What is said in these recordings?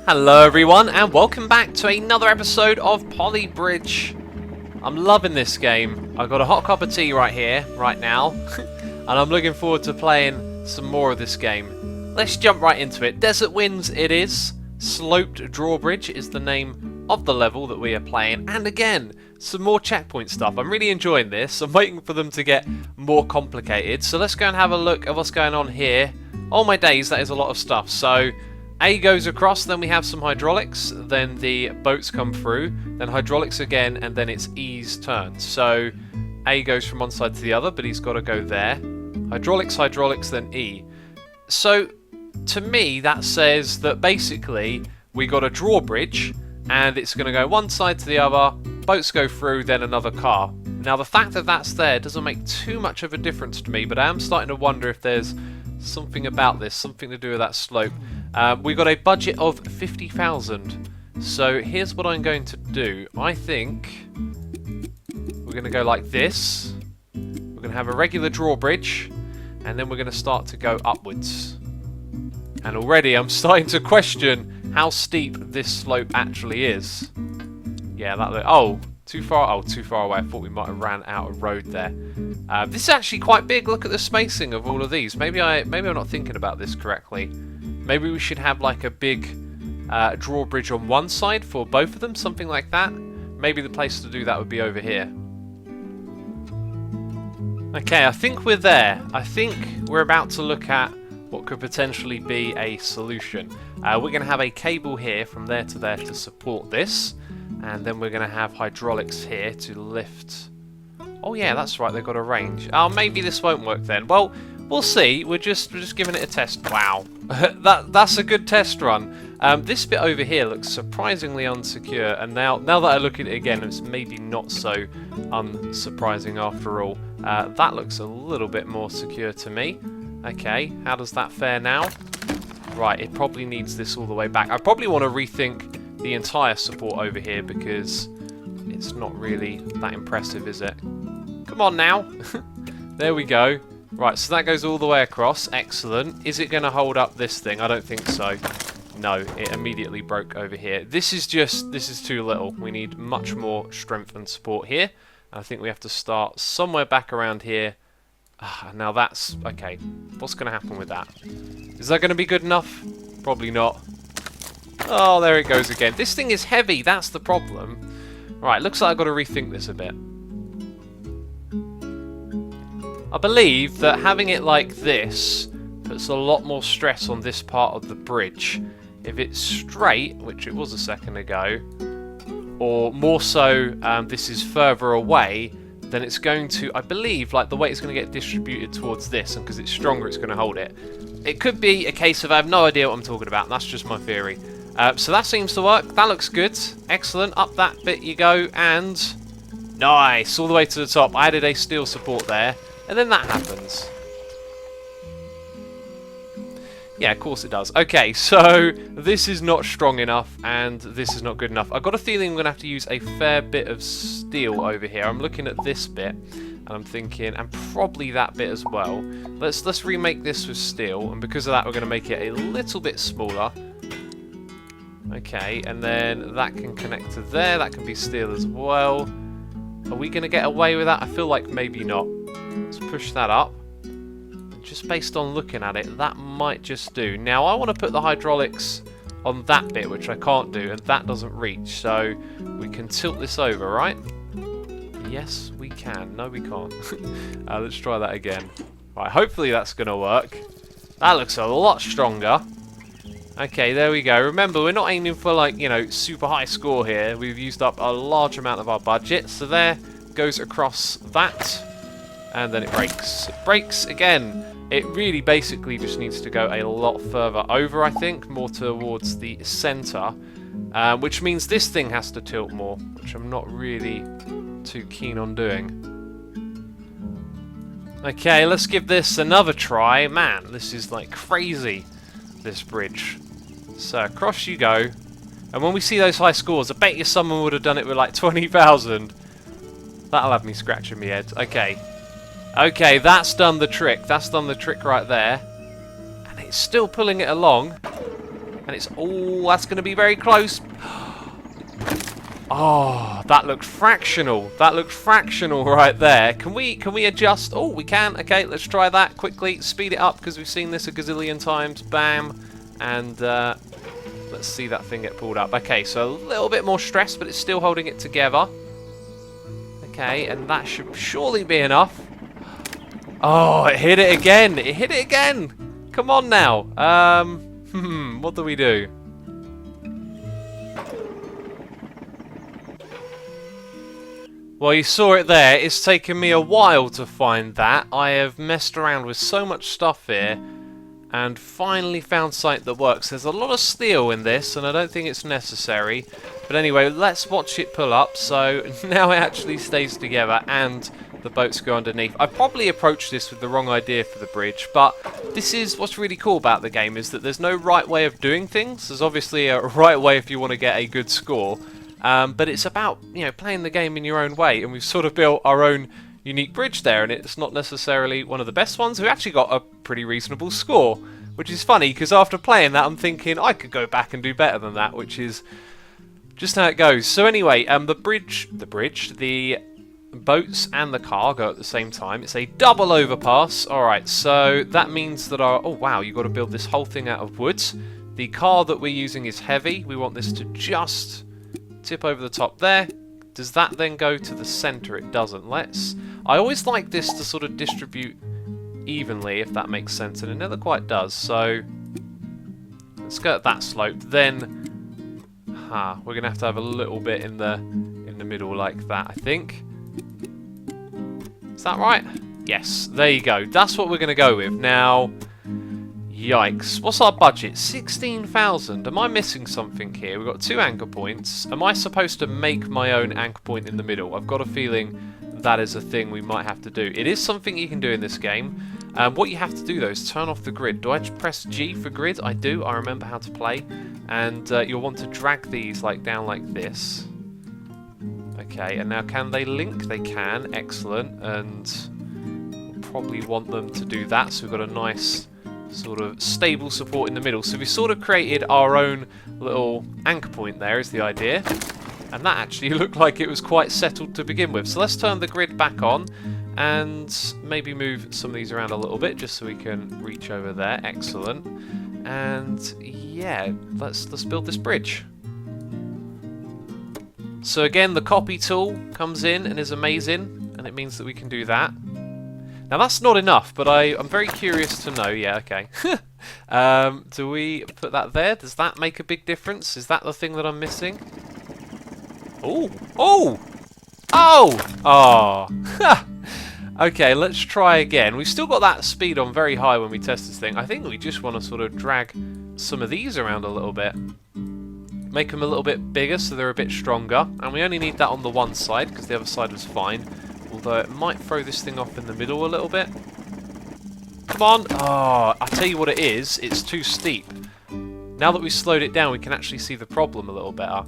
Hello everyone and welcome back to another episode of Drawbridge. I'm loving this game. I've got a hot cup of tea right here, right now, and I'm looking forward to playing some more of this game. Let's jump right into it. Desert Winds it is. Sloped Drawbridge is the name of the level that we are playing, and again, some more checkpoint stuff. I'm really enjoying this. I'm waiting for them to get more complicated. So let's go and have a look at what's going on here. Oh my days, that is a lot of stuff. So A goes across, then we have some hydraulics, then the boats come through, then hydraulics again, and then it's E's turn. So A goes from one side to the other, but he's got to go there. Hydraulics, hydraulics, then E. So to me, that says that basically we got a drawbridge, and it's going to go one side to the other, boats go through, then another car. Now the fact that that's there doesn't make too much of a difference to me, but I am starting to wonder if there's something about this, something to do with that slope. We got a budget of 50,000. So here's what I'm going to do. I think we're going to go like this. We're going to have a regular drawbridge, and then we're going to start to go upwards. And already I'm starting to question how steep this slope actually is. Yeah, too far away. I thought we might have ran out of road there. This is actually quite big. Look at the spacing of all of these. Maybe I'm not thinking about this correctly. Maybe we should have like a big drawbridge on one side for both of them, something like that. Maybe the place to do that would be over here. Okay, I think we're there. I think we're about to look at what could potentially be a solution. We're going to have a cable here from there to there to support this. And then we're going to have hydraulics here to lift. Oh yeah, that's right, they've got a range. Oh, maybe this won't work then. Well, we'll see. We're just giving it a test. Wow, that's a good test run. This bit over here looks surprisingly unsecure, and now that I look at it again, it's maybe not so unsurprising after all. That looks a little bit more secure to me. Okay, how does that fare now? Right, it probably needs this all the way back. I probably want to rethink the entire support over here because it's not really that impressive, is it? Come on now. There we go. Right, so that goes all the way across. Excellent. Is it going to hold up this thing? I don't think so. No, it immediately broke over here. This is too little. We need much more strength and support here. And I think we have to start somewhere back around here. Now that's... okay, what's going to happen with that? Is that going to be good enough? Probably not. Oh, there it goes again. This thing is heavy, that's the problem. Right, looks like I've got to rethink this a bit. I believe that having it like this puts a lot more stress on this part of the bridge. If it's straight, which it was a second ago, or more so this is further away, then it's going to, I believe, like the weight is going to get distributed towards this, and because it's stronger it's going to hold it. It could be a case of I have no idea what I'm talking about, and that's just my theory. So that seems to work. That looks good. Excellent. Up that bit you go, and nice, all the way to the top. I added a steel support there, and then that happens. Yeah, of course it does. Okay, so this is not strong enough, and this is not good enough. I've got a feeling I'm going to have to use a fair bit of steel over here. I'm looking at this bit, and I'm thinking, and probably that bit as well. Let's remake this with steel, and because of that, we're going to make it a little bit smaller. Okay, and then that can connect to there. That can be steel as well. Are we going to get away with that? I feel like maybe not. Let's push that up. Just based on looking at it, that might just do. Now, I want to put the hydraulics on that bit, which I can't do, and that doesn't reach. So we can tilt this over, right? Yes, we can. No, we can't. Let's try that again. Right, hopefully that's going to work. That looks a lot stronger. Okay, there we go. Remember, we're not aiming for, like, you know, super high score here. We've used up a large amount of our budget. So there goes across that. And then it breaks. It breaks again. It really basically just needs to go a lot further over, I think. More towards the center. Which means this thing has to tilt more. Which I'm not really too keen on doing. Okay, let's give this another try. Man, this is, like, crazy. This bridge. So across you go, and when we see those high scores, I bet you someone would have done it with like 20,000. That'll have me scratching my head. Okay, that's done the trick. That's done the trick right there, and it's still pulling it along. And it's... Oh, that's going to be very close. Oh, that looked fractional. That looked fractional right there. Can we adjust? Oh, we can. Okay, let's try that quickly. Speed it up because we've seen this a gazillion times. Bam. And let's see that thing get pulled up. Okay, so a little bit more stress, but it's still holding it together. Okay, and that should surely be enough. Oh, it hit it again. It hit it again. Come on now. What do we do? Well, you saw it there. It's taken me a while to find that. I have messed around with so much stuff here and finally found something that works. There's a lot of steel in this and I don't think it's necessary. But anyway, let's watch it pull up. So now it actually stays together and the boats go underneath. I probably approached this with the wrong idea for the bridge, but this is what's really cool about the game, is that there's no right way of doing things. There's obviously a right way if you want to get a good score. But it's about, you know, playing the game in your own way, and we've sort of built our own unique bridge there, and it's not necessarily one of the best ones. We actually got a pretty reasonable score, which is funny because after playing that I'm thinking I could go back and do better than that, which is just how it goes. So anyway, the boats and the car go at the same time. It's a double overpass. Alright, so that means that our... Oh wow, you've got to build this whole thing out of wood. The car that we're using is heavy. We want this to just tip over the top there. Does that then go to the centre? It doesn't. I always like this to sort of distribute evenly, if that makes sense, and it never quite does. So let's go at that slope. Then we're gonna have to have a little bit in the middle like that, I think. Is that right? Yes, there you go. That's what we're gonna go with. Now, yikes. What's our budget? 16,000. Am I missing something here? We've got 2 anchor points. Am I supposed to make my own anchor point in the middle? I've got a feeling that is a thing we might have to do. It is something you can do in this game. What you have to do though is turn off the grid. Do I press G for grid? I do. I remember how to play. And you'll want to drag these down like this. Okay, and now can they link? They can. Excellent. And we'll probably want them to do that. So we've got a nice sort of stable support in the middle. So we sort of created our own little anchor point there is the idea. And that actually looked like it was quite settled to begin with. So let's turn the grid back on and maybe move some of these around a little bit just so we can reach over there. Excellent. And yeah, let's build this bridge. So again, the copy tool comes in and is amazing, and it means that we can do that. Now that's not enough, but I'm very curious to know. Yeah, okay. Do we put that there? Does that make a big difference? Is that the thing that I'm missing? Oh! Oh! Oh! Oh! Okay, let's try again. We've still got that speed on very high when we test this thing. I think we just want to sort of drag some of these around a little bit. Make them a little bit bigger so they're a bit stronger. And we only need that on the one side because the other side was fine. Although it might throw this thing off in the middle a little bit. Come on! Oh, I tell you what it is. It's too steep. Now that we've slowed it down, we can actually see the problem a little better.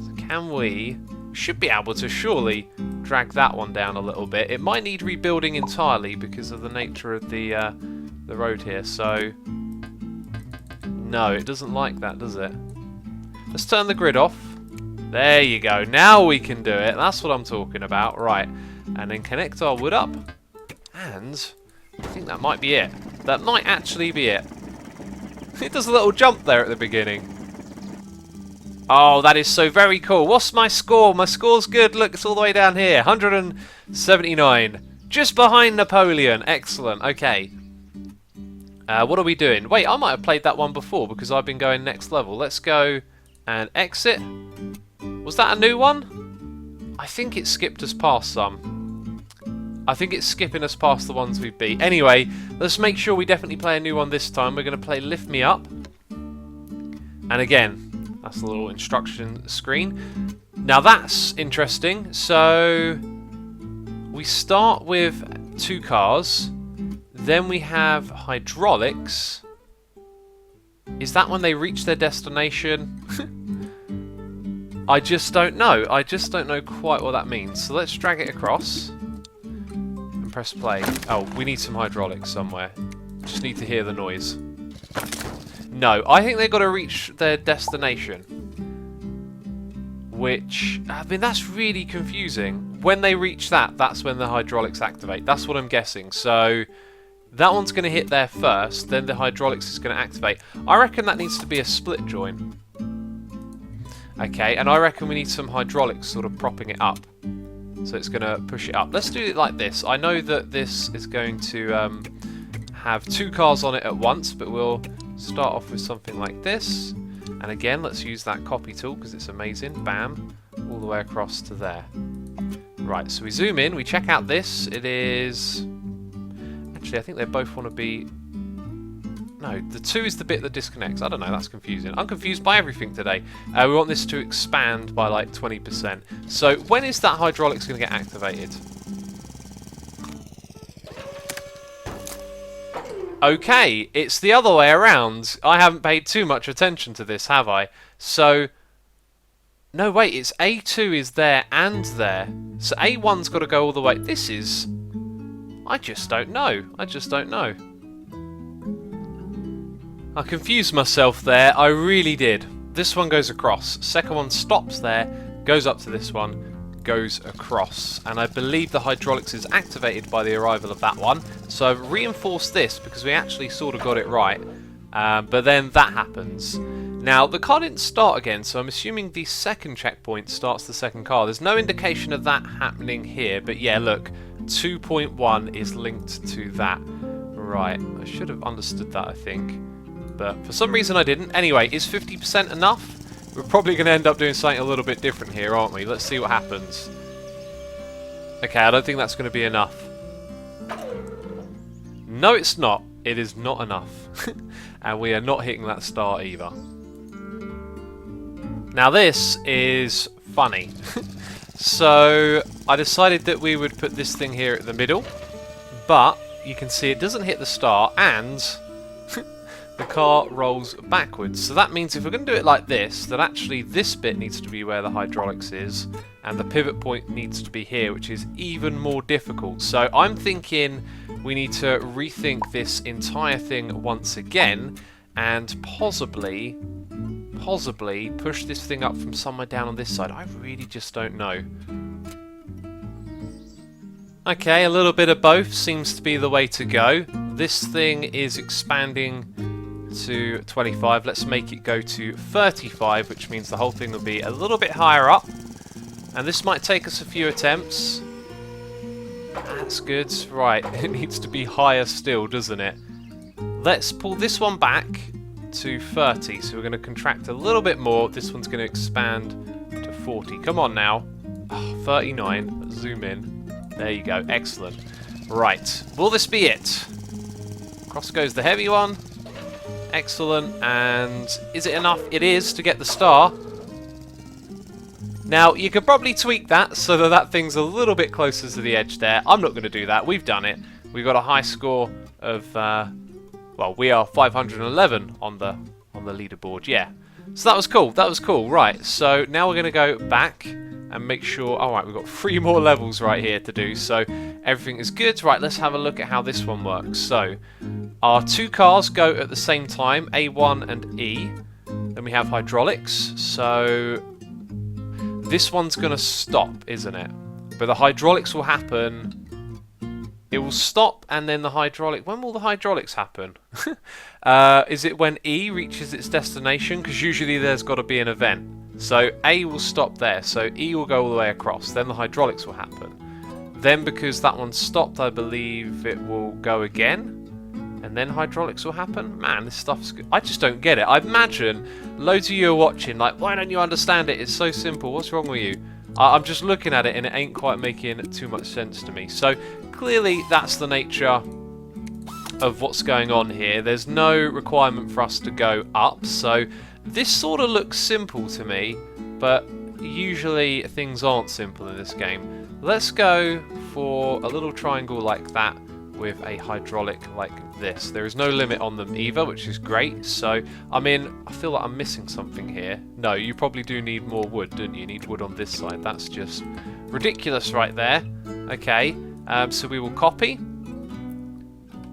So can we... should be able to surely drag that one down a little bit. It might need rebuilding entirely because of the nature of the road here. So no, it doesn't like that, does it? Let's turn the grid off. There you go. Now we can do it. That's what I'm talking about. Right, and then connect our wood up. And I think that might be it. That might actually be it. It does a little jump there at the beginning. Oh, that is so very cool. What's my score? My score's good. Look, it's all the way down here. 179. Just behind Napoleon. Excellent. Okay. What are we doing? Wait, I might have played that one before because I've been going next level. Let's go and exit. Was that a new one? I think it skipped us past some. I think it's skipping us past the ones we beat. Anyway, let's make sure we definitely play a new one this time. We're going to play Lift Me Up. And again, that's the little instruction screen. Now that's interesting. So we start with 2 cars. Then we have hydraulics. Is that when they reach their destination? I just don't know. I just don't know quite what that means. So let's drag it across and press play. Oh, we need some hydraulics somewhere. Just need to hear the noise. No, I think they've got to reach their destination. Which, I mean, that's really confusing. When they reach that, that's when the hydraulics activate. That's what I'm guessing. So, that one's going to hit there first, then the hydraulics is going to activate. I reckon that needs to be a split join. Okay, and I reckon we need some hydraulics sort of propping it up. So it's going to push it up. Let's do it like this. I know that this is going to have 2 cars on it at once, but we'll start off with something like this. And again, let's use that copy tool because it's amazing. Bam. All the way across to there. Right, so we zoom in, we check out this. It is... Actually, I think they both want to be... No, the 2 is the bit that disconnects. I don't know, that's confusing. I'm confused by everything today. We want this to expand by like 20%. So when is that hydraulics going to get activated? Okay, it's the other way around. I haven't paid too much attention to this, have I? So... No, wait, it's A2 is there and there. So A1's got to go all the way... This is... I just don't know. I just don't know. I confused myself there. I really did. This one goes across. Second one stops there, goes up to this one, goes across. And I believe the hydraulics is activated by the arrival of that one. So I've reinforced this because we actually sort of got it right. But then that happens. Now, the car didn't start again, so I'm assuming the second checkpoint starts the second car. There's no indication of that happening here, but yeah, look, 2.1 is linked to that. Right, I should have understood that, I think. But for some reason I didn't. Anyway, is 50% enough? We're probably going to end up doing something a little bit different here, aren't we? Let's see what happens. Okay, I don't think that's going to be enough. No, it's not. It is not enough. And we are not hitting that star either. Now this is funny. So I decided that we would put this thing here at the middle, but you can see it doesn't hit the star and the car rolls backwards. So that means if we're going to do it like this, that actually this bit needs to be where the hydraulics is and the pivot point needs to be here, which is even more difficult. So I'm thinking we need to rethink this entire thing once again and possibly push this thing up from somewhere down on this side. I really just don't know. Okay, a little bit of both seems to be the way to go. This thing is expanding to 25. Let's make it go to 35, which means the whole thing will be a little bit higher up. And this might take us a few attempts. That's good. Right, it needs to be higher still, doesn't it? Let's pull this one back to 30, so we're going to contract a little bit more. This one's going to expand to 40. Come on now. Oh, 39. Let's zoom in. There you go. Excellent. Right. Will this be it? Across goes the heavy one. Excellent. And is it enough? It is to get the star. Now, you could probably tweak that so that that thing's a little bit closer to the edge there. I'm not going to do that. We've done it. We've got a high score of... well, we are 511 on the leaderboard, yeah. So that was cool, that was cool. Right, so now we're going to go back and make sure... Alright, we've got 3 more levels right here to do, so everything is good. Right, let's have a look at how this one works. So, our 2 cars go at the same time, A1 and E. Then we have hydraulics, so... This one's going to stop, isn't it? But the hydraulics will happen... It will stop and then the hydraulic... When will the hydraulics happen? Is it when E reaches its destination? Because usually there's got to be an event. So A will stop there. So E will go all the way across. Then the hydraulics will happen. Then because that one stopped, I believe it will go again. And then hydraulics will happen. Man, this stuff's good. I just don't get it. I imagine loads of you are watching like, why don't you understand it? It's so simple. What's wrong with you? I'm just looking at it and it ain't quite making too much sense to me. So clearly that's the nature of what's going on here. There's no requirement for us to go up. So this sort of looks simple to me, but usually things aren't simple in this game. Let's go for a little triangle like that with a hydraulic like this. There is no limit on them either, which is great. So, I mean, I feel like I'm missing something here. No, you probably do need more wood, don't you? You need wood on this side. That's just ridiculous right there. Okay, so we will copy.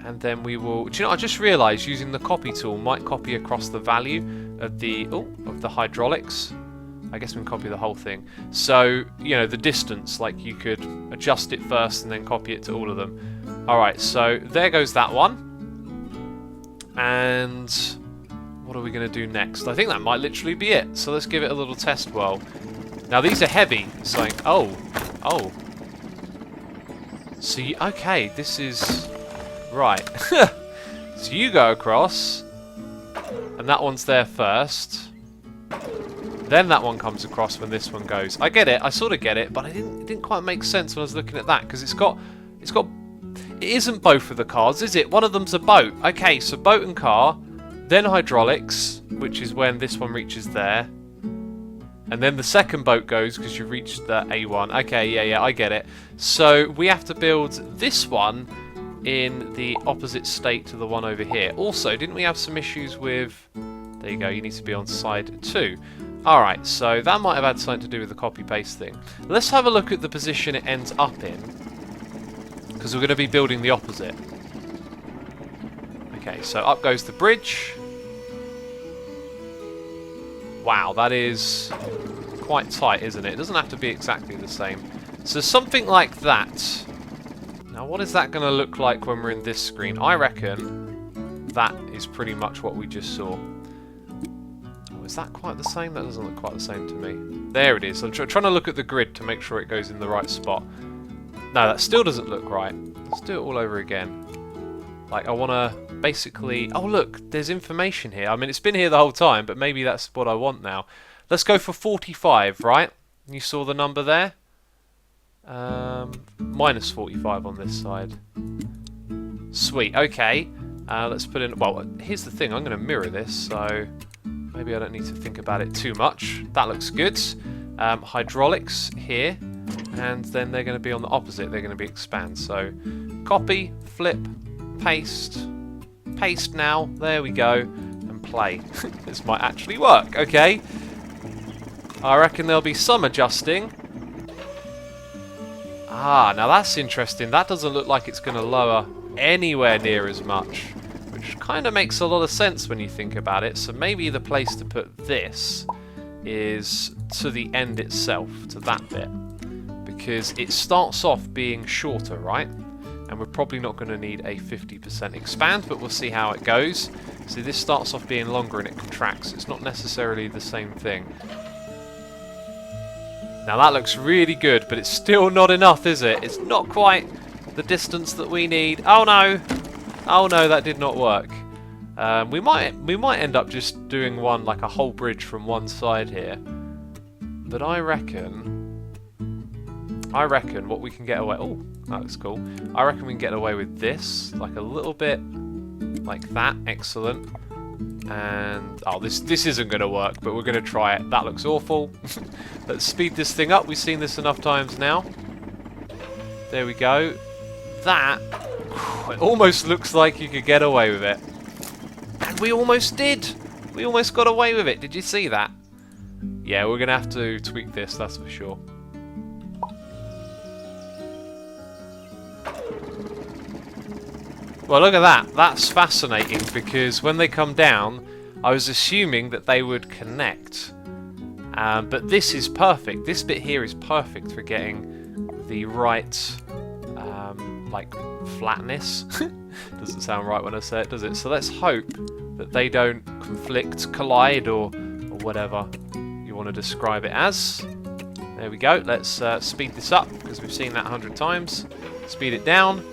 And then we will... Do you know, I just realised using the copy tool might copy across the value of the hydraulics. I guess we can copy the whole thing. So, you know, the distance, like you could adjust it first and then copy it to all of them. Alright, so there goes that one. And what are we going to do next? I think that might literally be it. So let's give it a little test whirl. Now these are heavy. It's like, oh. So, okay, this is... Right. So you go across. And that one's there first. Then that one comes across when this one goes. I get it. I sort of get it, but it didn't quite make sense when I was looking at that because it isn't both of the cars, is it? One of them's a boat. Okay, so boat and car, then hydraulics, which is when this one reaches there, and then the second boat goes because you reached the A1. Okay, yeah, I get it. So we have to build this one in the opposite state to the one over here. Also, didn't we have some issues with... There you go, you need to be on side 2. Alright, so that might have had something to do with the copy-paste thing. Let's have a look at the position it ends up in, because we're going to be building the opposite. Okay, so up goes the bridge. Wow, that is quite tight, isn't it? It doesn't have to be exactly the same. So something like that. Now, what is that going to look like when we're in this screen? I reckon that is pretty much what we just saw. Is that quite the same? That doesn't look quite the same to me. There it is. I'm trying to look at the grid to make sure it goes in the right spot. No, that still doesn't look right. Let's do it all over again. Like, I want to basically... Oh, look, there's information here. I mean, it's been here the whole time, but maybe that's what I want now. Let's go for 45, right? You saw the number there? Minus 45 on this side. Sweet, okay. Let's put in... Well, here's the thing. I'm going to mirror this, so... Maybe I don't need to think about it too much. That looks good. Hydraulics here. And then they're going to be on the opposite. They're going to be expand. So, copy, flip, paste. Paste now. There we go. And play. This might actually work. Okay. I reckon there'll be some adjusting. Ah, now that's interesting. That doesn't look like it's going to lower anywhere near as much. Which kind of makes a lot of sense when you think about it. So maybe the place to put this is to the end itself, to that bit. Because it starts off being shorter, right? And we're probably not going to need a 50% expand, but we'll see how it goes. See, this starts off being longer and it contracts. It's not necessarily the same thing. Now that looks really good, but it's still not enough, is it? It's not quite the distance that we need. Oh no! Oh no, that did not work. We might end up just doing one, like a whole bridge from one side here. But I reckon what we can get away... Oh, that looks cool. I reckon we can get away with this, like a little bit like that. Excellent. And... Oh, this isn't going to work, but we're going to try it. That looks awful. Let's speed this thing up. We've seen this enough times now. There we go. That... It almost looks like you could get away with it. And we almost did! We almost got away with it. Did you see that? Yeah, we're going to have to tweak this, that's for sure. Well, look at that. That's fascinating because when they come down, I was assuming that they would connect. But this is perfect. This bit here is perfect for getting the right... like flatness. Doesn't sound right when I say it, does it? So let's hope that they don't conflict, collide, or whatever you want to describe it as. There we go. Let's speed this up because we've seen that 100 times. Speed it down.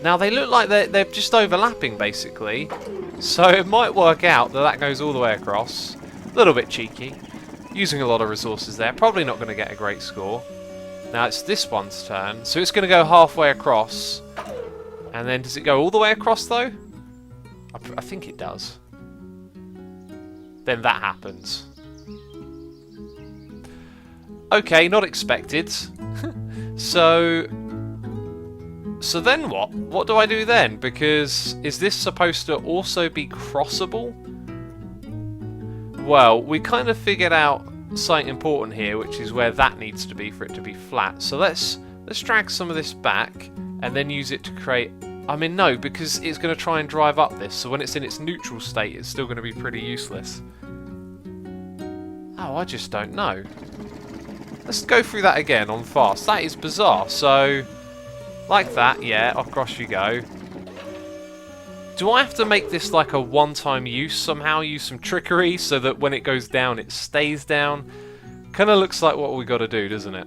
Now they look like they're just overlapping basically, so it might work out that goes all the way across. A little bit cheeky, using a lot of resources there. Probably not going to get a great score. Now it's this one's turn, so it's going to go halfway across. And then does it go all the way across though? I think it does. Then that happens. Okay, not expected. So then what? What do I do then? Because is this supposed to also be crossable? Well, we kind of figured out something important here, which is where that needs to be for it to be flat. So let's drag some of this back and then use it to create I mean, no, because it's going to try and drive up this, so when it's in its neutral state, it's still going to be pretty useless. Oh, I just don't know. Let's go through that again on fast. That is bizarre. So, like that, yeah, across you go. Do I have to make this like a one-time use somehow? Use some trickery so that when it goes down, it stays down? Kind of looks like what we got to do, doesn't it?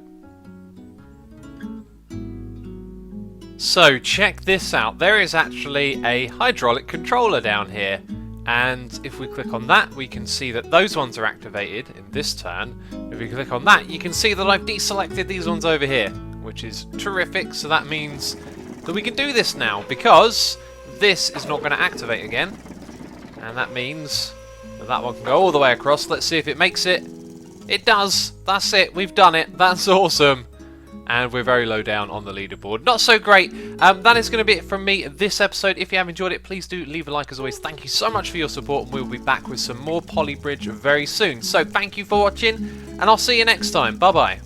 So, check this out. There is actually a hydraulic controller down here. And if we click on that, we can see that those ones are activated in this turn. If we click on that, you can see that I've deselected these ones over here, which is terrific. So that means that we can do this now, because this is not going to activate again. And that means that that one can go all the way across. Let's see if it makes it. It does. That's it. We've done it. That's awesome. And we're very low down on the leaderboard. Not so great. That is going to be it from me this episode. If you have enjoyed it, please do leave a like as always. Thank you so much for your support, and we'll be back with some more Polybridge very soon. So thank you for watching, and I'll see you next time. Bye bye.